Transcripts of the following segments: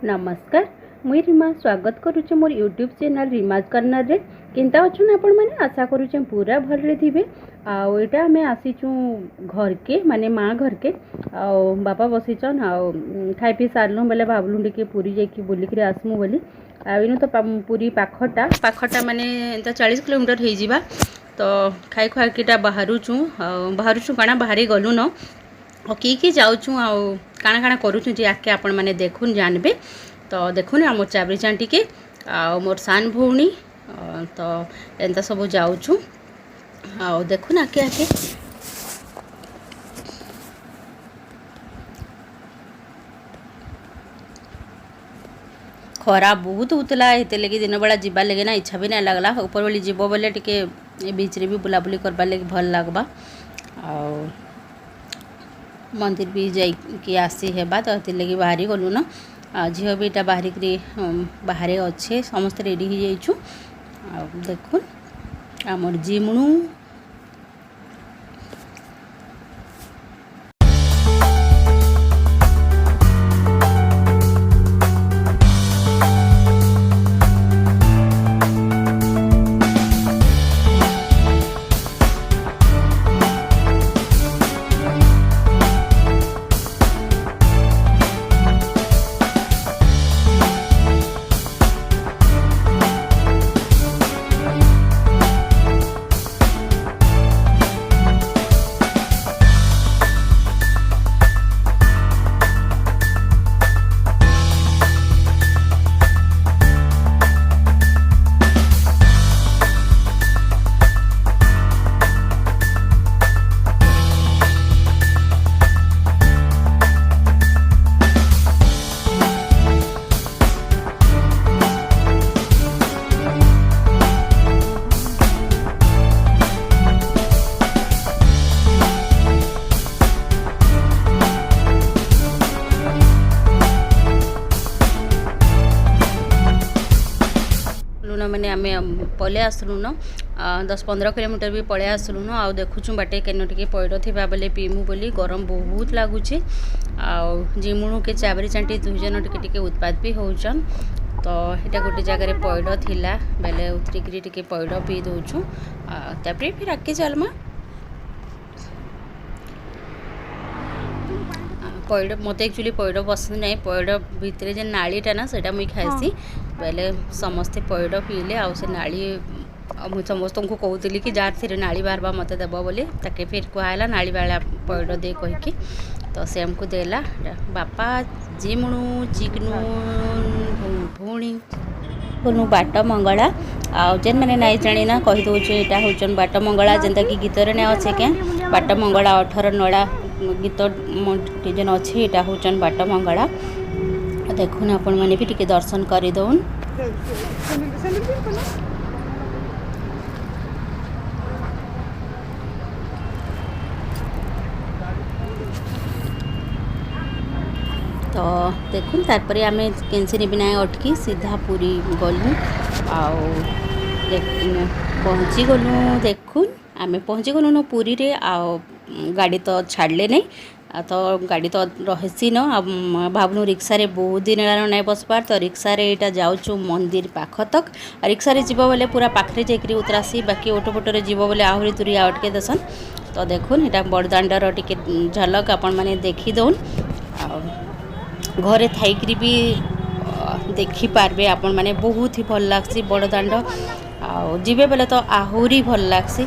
नमस्कार मुई रीमा स्वागत करुचे मोर यूट्यूब चैनल रीमास्कर्नर रे केनता अच्छन आपण मैंने आशा करुचे पूरा भलरे थिबे। आटा आम आसीचु घर के माने माँ घर के बापा बसीचन खाई पी सारूँ बोले भावलु टे पूरी जाकि बुलिक आसमु बोली आनु तो पूरी पाखटा माने 40 किलोमीटर हो जावा तो खाई खुआकीटा बाहरुचु काଣା बाहरी गलु न किए जाऊँ काଣା काଣା करूँ जे आके आपण मैंने देखुन जानबे। तो देखुन आम चाबरी चांटी के मोर सान भौणी तो एंता सब जाऊँ देखुन आके आके खरा बहुत होता है लगे दिन बेला जीवा लगे ना इच्छा भी नहीं लगला ऊपर वाली जीव बोले टिके बीच रे भी बुलाबुली करवा लगे भल लगवा मंदिर भी जाइए आसी हेबा तो लगे बाहरी गलु न झील भी इटा बाहरिक बाहर अच्छे समस्त रेडी हो जाइछु देखुन आमर जिमुणु मैंने आम पले आसलु न 10-15 किलोमीटर भी पले आसलु न आ देखुचु बाटे केन टिके पैड़ थिबा बेले पीमु बोली गरम बहुत लगुचे जिमुणु के चाबरी चांटी दुई जन टिके टिके उत्पाद भी होचन तो एटा गोटे जगह पैड़ थिला बेले उतरिकी टिके पैड़ पी दउछु तापरे फिर आके चलमा पैड़ मत एक्चुअली पैड़ पसंद नहीं पैड़ भितर जे नालीटा ना सेटा मुई खाइसी बेले समस्ते पैड़ पीले आ से नाली मुझे समस्त को कहूली कि जार थी नाली बारबा मत देव बोली ताके फिर कहला नाली वाला पैड़ दे कहीकि तो से हमको देला बापा जिमुणु चिकनु भौणी बोलू बाट मंगला आ जेन मैंने नाई जानी ना कही दौचे यहाँ हूँ बाट मंगला जेनता कि गीतर ने अच्छे क्या बाट मंगला 18 नड़ा गीत जेन अच्छे यहाँ हूँ बाट मंगला देखुन आपण मैंने भी टिके दर्शन कर दौन तो देखुन तारपर आम कैंसी भी ना अटकी सीधा पूरी गलु पहुँची गलु देखुन आम पहुँची गलु न पूरी रे गाड़ी तो छाड़ले नहीं तो गाड़ी तो रही न भावनु रिक्सा रे बहुत दिन नहीं बसबार तो रिक्सा रे इटा जाऊँ मंदिर पाख तक रिक्सा रे जीव बोले पूरा पाखरे जाकि उतरासी बाकी ऑटो फोटो जीव बोले आहरी तुरी अटके देसन तो देखुन यहाँ बड़दाण्डर टिके झलक आपण मैंने देखी दौन घरे थाइकरी भी देखी पारबे आपण मैंने बहुत ही भल लागसी बड़दाण्ड जीवे बेले तो आहरी भल लागसी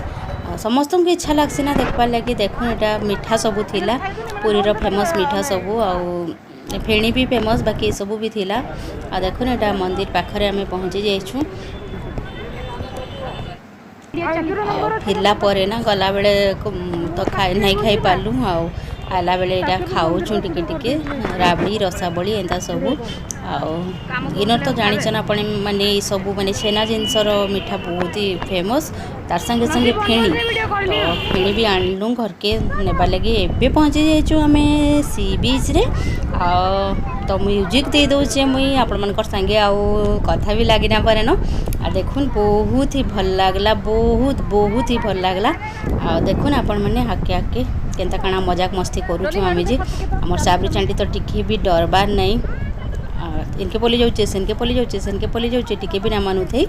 समस्त को इच्छा लागसी ना देखबार लगी देखुन यहाँ मिठा सबू थिला पुरीर फेमस मिठा सबू आ फेणी भी फेमस बाकी सबू भी थिला आ देखुन यहाँ मंदिर पाखरे आमे पहुँची जाइछु फिरला परे ना गला बेले तो नहीं खाई पारलु आला बेले यहाँ खाऊँ टिके टिके राबड़ी रसाबड़ी एंता सबू इनर तो जानीचन आपण माने सबू माने छेना जिनसर मिठा बहुत ही फेमस तार संगे संगे फेणी तो फेणी भी आणलु घर के नेबा लगे एबे पहुँची जाइछु आमे सी बीच रे तो म्यूजिक दे दौचे मुई आपण मनकर संगे आउ कथा भी लागी ना पारे न आ देखुन बहुत ही भल लागला बहुत ही भल लागला आ देखुन आपण माने हाके हाके केनता काना मजाक मस्ती करूछु आमे जे हमर साबरी चांटी तो टिके भी डरबार नहीं इनके पली जाऊे सेनके पली जाऊे सेनके पली जाऊे टिके भी ना मानु थे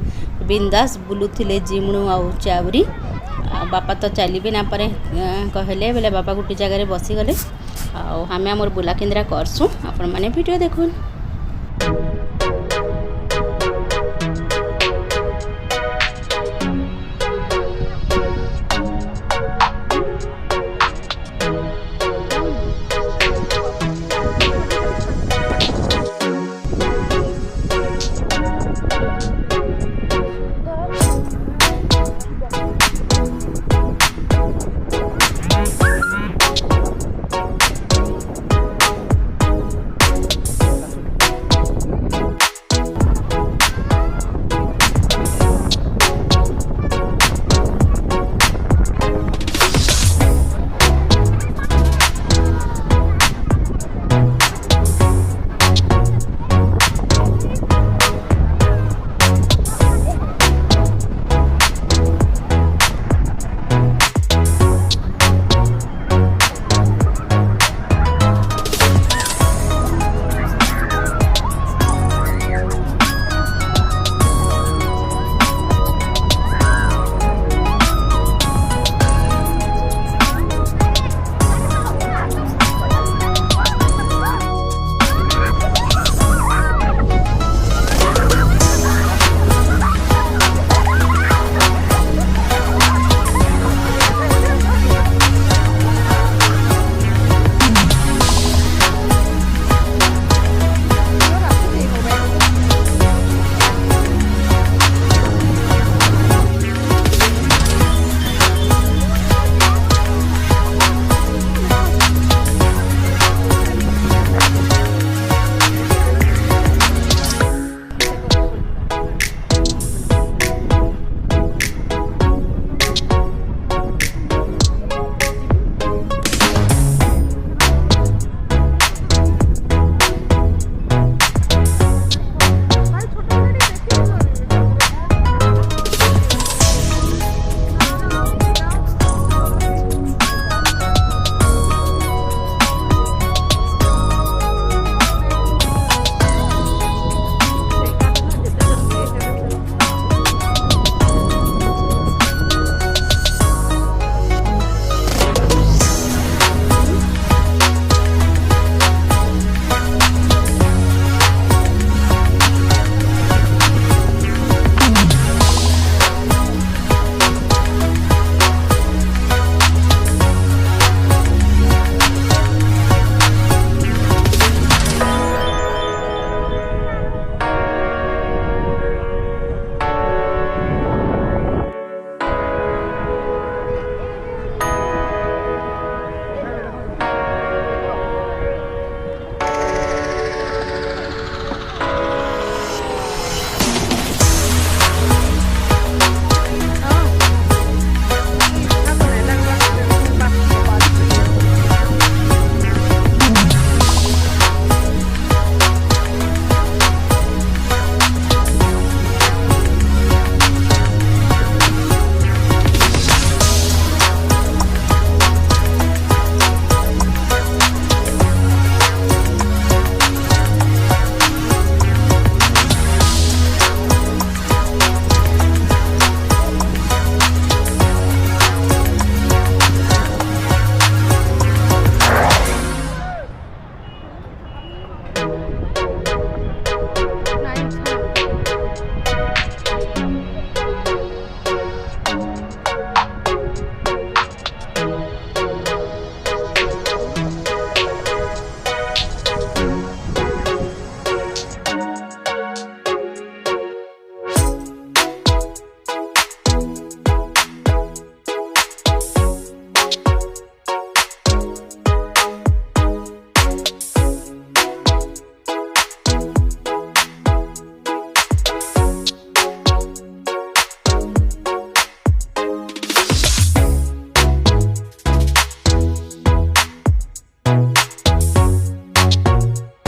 बिंदास बुलूले जिमुणु आउ चाउरी बापा तो चली भी ना पारे कहले बोले बापा गोटे जगह बसीगले आम आमर बुला केन्द्रा करसुँ आपण मैंने वीडियो देखुन।